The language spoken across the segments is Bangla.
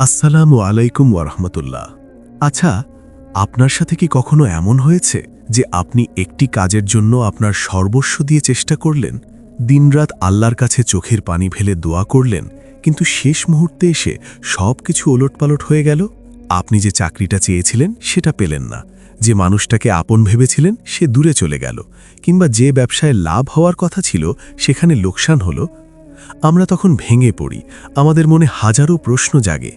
আসসালামু আলাইকুম ওয়ারহমতুল্লাহ। আচ্ছা, আপনার সাথে কি কখনো এমন হয়েছে যে আপনি একটি কাজের জন্য আপনার সর্বস্ব দিয়ে চেষ্টা করলেন, দিনরাত আল্লাহর কাছে চোখের পানি ফেলে দোয়া করলেন, কিন্তু শেষ মুহূর্তে এসে সব কিছু ওলটপালট হয়ে গেল? আপনি যে চাকরিটা চেয়েছিলেন সেটা পেলেন না, যে মানুষটাকে আপন ভেবেছিলেন সে দূরে চলে গেল, কিংবা যে ব্যবসায় লাভ হওয়ার কথা ছিল সেখানে লোকসান হলো। আমরা তখন ভেঙে পড়ি, আমাদের মনে হাজারো প্রশ্ন জাগে।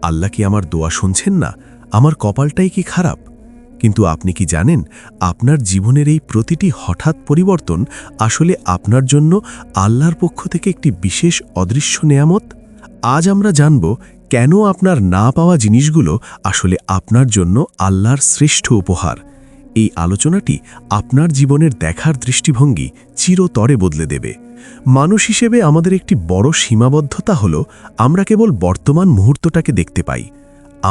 আল্লাহ কি আমার দোয়া শুনছেন না? আমার কপালটাই কি খারাপ? কিন্তু আপনি কি জানেন, আপনার জীবনের এই প্রতিটি হঠাৎ পরিবর্তন আসলে আপনার জন্য আল্লাহর পক্ষ থেকে একটি বিশেষ অদৃশ্য নেয়ামত? আজ আমরা জানব কেন আপনার না পাওয়া জিনিসগুলো আসলে আপনার জন্য আল্লাহর শ্রেষ্ঠ উপহার। এই আলোচনাটি আপনার জীবনের দেখার দৃষ্টিভঙ্গি চিরতরে বদলে দেবে। মানুষ হিসেবে আমাদের একটি বড় সীমাবদ্ধতা হল, আমরা কেবল বর্তমান মুহূর্তটাকে দেখতে পাই।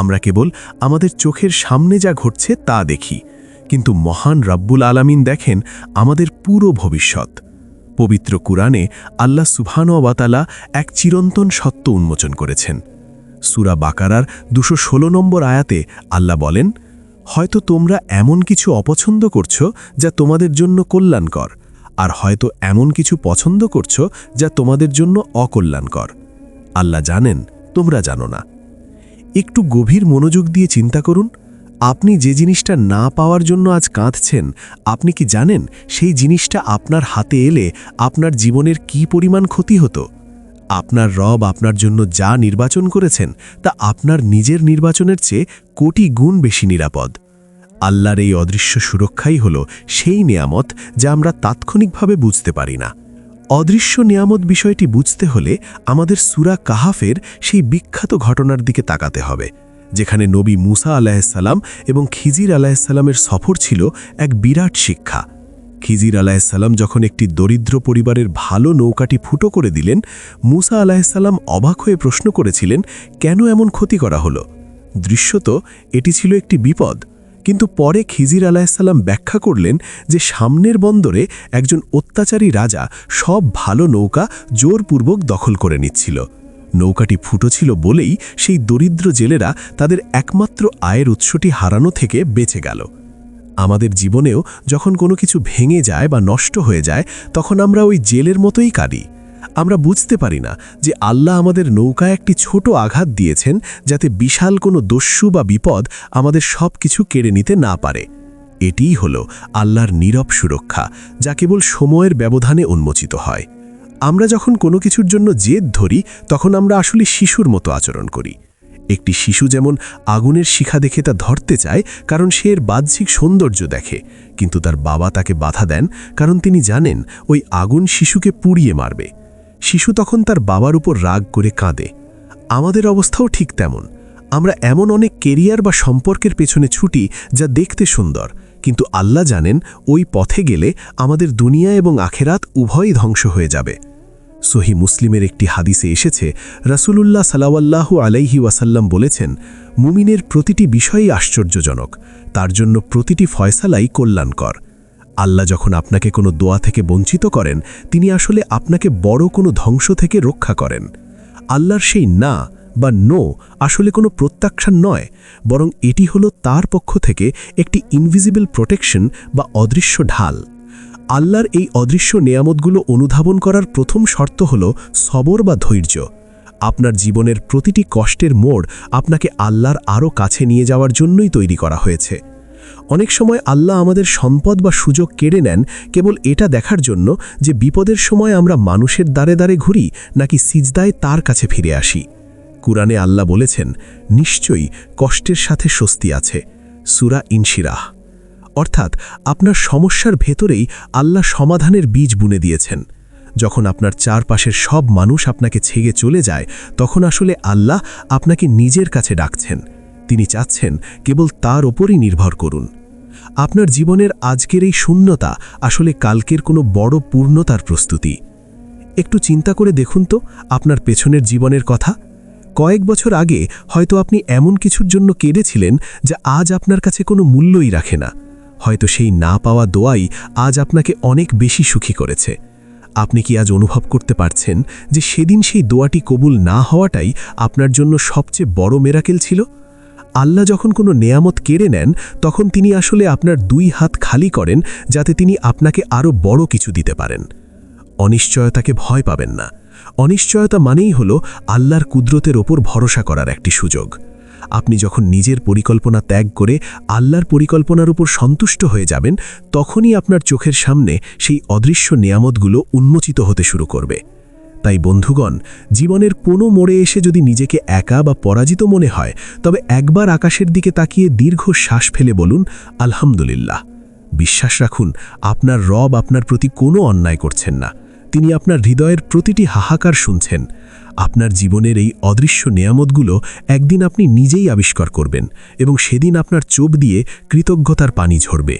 আমরা কেবল আমাদের চোখের সামনে যা ঘটছে তা দেখি, কিন্তু মহান রাব্বুল আলামিন দেখেন আমাদের পুরো ভবিষ্যৎ। পবিত্র কুরআনে আল্লাহ সুবহানাহু ওয়া তাআলা এক চিরন্তন সত্য উন্মোচন করেছেন। সূরা বাকারার ২১৬ নম্বর আয়াতে আল্লাহ বলেন, হয়তো তোমরা এমন কিছু অপছন্দ করছো যা তোমাদের জন্য কল্যাণকর, আর হয়তো এমন কিছু পছন্দ করছো যা তোমাদের জন্য অকল্যাণকর। আল্লাহ জানেন, তোমরা জানো না। একটু গভীর মনোযোগ দিয়ে চিন্তা করুন, আপনি যে জিনিসটা না পাওয়ার জন্য আজ কাঁদছেন, আপনি কি জানেন সেই জিনিসটা আপনার হাতে এলে আপনার জীবনের কি পরিমাণ ক্ষতি হতো? আপনার রব আপনার জন্য যা নির্বাচন করেছেন তা আপনার নিজের নির্বাচনের চেয়ে কোটি গুণ বেশি নিরাপদ। আল্লাহর এই অদৃশ্য সুরক্ষাই হল সেই নেয়ামত যা আমরা তাৎক্ষণিকভাবে বুঝতে পারি না। অদৃশ্য নেয়ামত বিষয়টি বুঝতে হলে আমাদের সূরা কাহাফের সেই বিখ্যাত ঘটনার দিকে তাকাতে হবে, যেখানে নবী মুসা আলাইহিসসালাম এবং খিজির আলাইহিসসালামের সফর ছিল এক বিরাট শিক্ষা। খিজির আলাইহিসসালাম যখন একটি দরিদ্র পরিবারের ভালো নৌকাটি ফুটো করে দিলেন, মুসা আলাইহিসসালাম অবাক হয়ে প্রশ্ন করেছিলেন, কেন এমন ক্ষতি করা হলো? দৃশ্যত এটি ছিল একটি বিপদ, কিন্তু পরে খিজির আলাইহিসসালাম ব্যাখ্যা করলেন যে সামনের বন্দরে একজন অত্যাচারী রাজা সব ভালো নৌকা জোরপূর্বক দখল করে নিচ্ছিল। নৌকাটি ফুটো ছিল বলেই সেই দরিদ্র জেলেরা তাদের একমাত্র আয়ের উৎসটি হারানো থেকে বেঁচে গেল। আমাদের জীবনেও যখন কোনো কিছু ভেঙে যায় বা নষ্ট হয়ে যায়, তখন আমরা ওই জেলের মতোই কাঁদি। আমরা বুঝতে পারি না যে আল্লাহ আমাদের নৌকায় একটি ছোট আঘাত দিয়েছেন, যাতে বিশাল কোনো দস্যু বা বিপদ আমাদের সব কিছু কেড়ে নিতে না পারে। এটিই হল আল্লাহর নীরব সুরক্ষা, যা কেবল সময়ের ব্যবধানে উন্মোচিত হয়। আমরা যখন কোনো কিছুর জন্য জেদ ধরি, তখন আমরা আসলে শিশুর মতো আচরণ করি। একটি শিশু যেমন আগুনের শিখা দেখে তা ধরতে চায়, কারণ সে এর বাহ্যিক সৌন্দর্য দেখে, কিন্তু তার বাবা তাকে বাধা দেন, কারণ তিনি জানেন ওই আগুন শিশুকে পুড়িয়ে মারবে। শিশু তখন তার বাবার উপর রাগ করে কাঁদে। আমাদের অবস্থাও ঠিক তেমন। আমরা এমন অনেক কেরিয়ার বা সম্পর্কের পেছনে ছুটি যা দেখতে সুন্দর, কিন্তু আল্লাহ জানেন ওই পথে গেলে আমাদের দুনিয়া এবং আখেরাত উভয়ই ধ্বংস হয়ে যাবে। সহি মুসলিমের একটি হাদিসে এসেছে, রাসূলুল্লাহ সাল্লাল্লাহু আলাইহি ওয়াসাল্লাম বলেছেন, মুমিনের প্রতিটি বিষয়ই আশ্চর্যজনক, তার জন্য প্রতিটি ফয়সালাই কল্যাণকর। আল্লাহ যখন আপনাকে কোনো দোয়া থেকে বঞ্চিত করেন, তিনি আসলে আপনাকে বড় কোনো ধ্বংস থেকে রক্ষা করেন। আল্লাহর সেই না বা নো আসলে কোনো প্রত্যাখ্যান নয়, বরং এটি হলো তার পক্ষ থেকে একটি ইনভিজিবল প্রোটেকশন বা অদৃশ্য ঢাল। আল্লাহর এই অদৃশ্য নেয়ামতগুলো অনুধাবন করার প্রথম শর্ত হল সবর বা ধৈর্য। আপনার জীবনের প্রতিটি কষ্টের মোড় আপনাকে আল্লাহর আরও কাছে নিয়ে যাওয়ার জন্যই তৈরি করা হয়েছে। অনেক সময় আল্লাহ আমাদের সম্পদ বা সুযোগ কেড়ে নেন কেবল এটা দেখার জন্য যে বিপদের সময় আমরা মানুষের দ্বারে দ্বারে ঘুরি নাকি সিজদায় তার কাছে ফিরে আসি। কুরআনে আল্লাহ বলেছেন, নিশ্চয়ই কষ্টের সাথে স্বস্তি আছে। সূরা ইনশিরাহ। অর্থাৎ আপনার সমস্যার ভেতরেই আল্লাহ সমাধানের বীজ বুনে দিয়েছেন। যখন আপনার চারপাশের সব মানুষ আপনাকে ছেড়ে চলে যায়, তখন আসলে আল্লাহ আপনাকে নিজের কাছে ডাকছেন। তিনি চাচ্ছেন কেবল তার ওপরই নির্ভর করুন। আপনার জীবনের আজকের এই শূন্যতা আসলে কালকের কোনো বড় পূর্ণতার প্রস্তুতি। একটু চিন্তা করে দেখুন তো আপনার পেছনের জীবনের কথা। কয়েক বছর আগে হয়তো আপনি এমন কিছুর জন্য কেঁদেছিলেন যা আজ আপনার কাছে কোনো মূল্যই রাখে না। হয়তো সেই না পাওয়া দোয়াই আজ আপনাকে অনেক বেশি সুখী করেছে। আপনি কি আজ অনুভব করতে পারছেন যে সেদিন সেই দোয়াটি কবুল না হওয়াটাই আপনার জন্য সবচেয়ে বড় মিরাকেল ছিল? আল্লাহ যখন কোনো নেয়ামত কেড়ে নেন, তখন তিনি আসলে আপনার 2 হাত খালি করেন, যাতে তিনি আপনাকে আরও বড় কিছু দিতে পারেন। অনিশ্চয়তাকে ভয় পাবেন না। অনিশ্চয়তা মানেই হল আল্লাহর কুদরতের ওপর ভরসা করার একটি সুযোগ। আপনি যখন নিজের পরিকল্পনা ত্যাগ করে আল্লাহর পরিকল্পনার উপর সন্তুষ্ট হয়ে যাবেন, তখনই আপনার চোখের সামনে সেই অদৃশ্য নেয়ামতগুলো উন্মোচিত হতে শুরু করবে। তাই বন্ধুগণ, জীবনের কোনো মোড়ে এসে যদি নিজেকে একা বা পরাজিত মনে হয়, তবে একবার আকাশের দিকে তাকিয়ে দীর্ঘ শ্বাস ফেলে বলুন, আলহামদুলিল্লাহ। বিশ্বাস রাখুন, আপনার রব আপনার প্রতি কোনো অন্যায় করছেন না। তিনি আপনার হৃদয়ের প্রতিটি হাহাকার শুনছেন। আপনার জীবনের এই অদৃশ্য নেয়ামতগুলো একদিন আপনি নিজেই আবিষ্কার করবেন, এবং সেদিন আপনার চোখ দিয়ে কৃতজ্ঞতার পানি ঝরবে।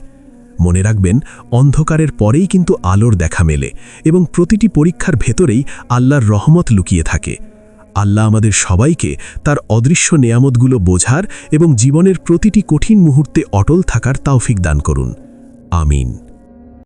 মনে রাখবেন, অন্ধকারের পরেই কিন্তু আলোর দেখা মেলে, এবং প্রতিটি পরীক্ষার ভেতরেই আল্লাহর রহমত লুকিয়ে থাকে। আল্লাহ আমাদের সবাইকে তার অদৃশ্য নেয়ামতগুলো বোঝার এবং জীবনের প্রতিটি কঠিন মুহূর্তে অটল থাকার তৌফিক দান করুন। আমিন।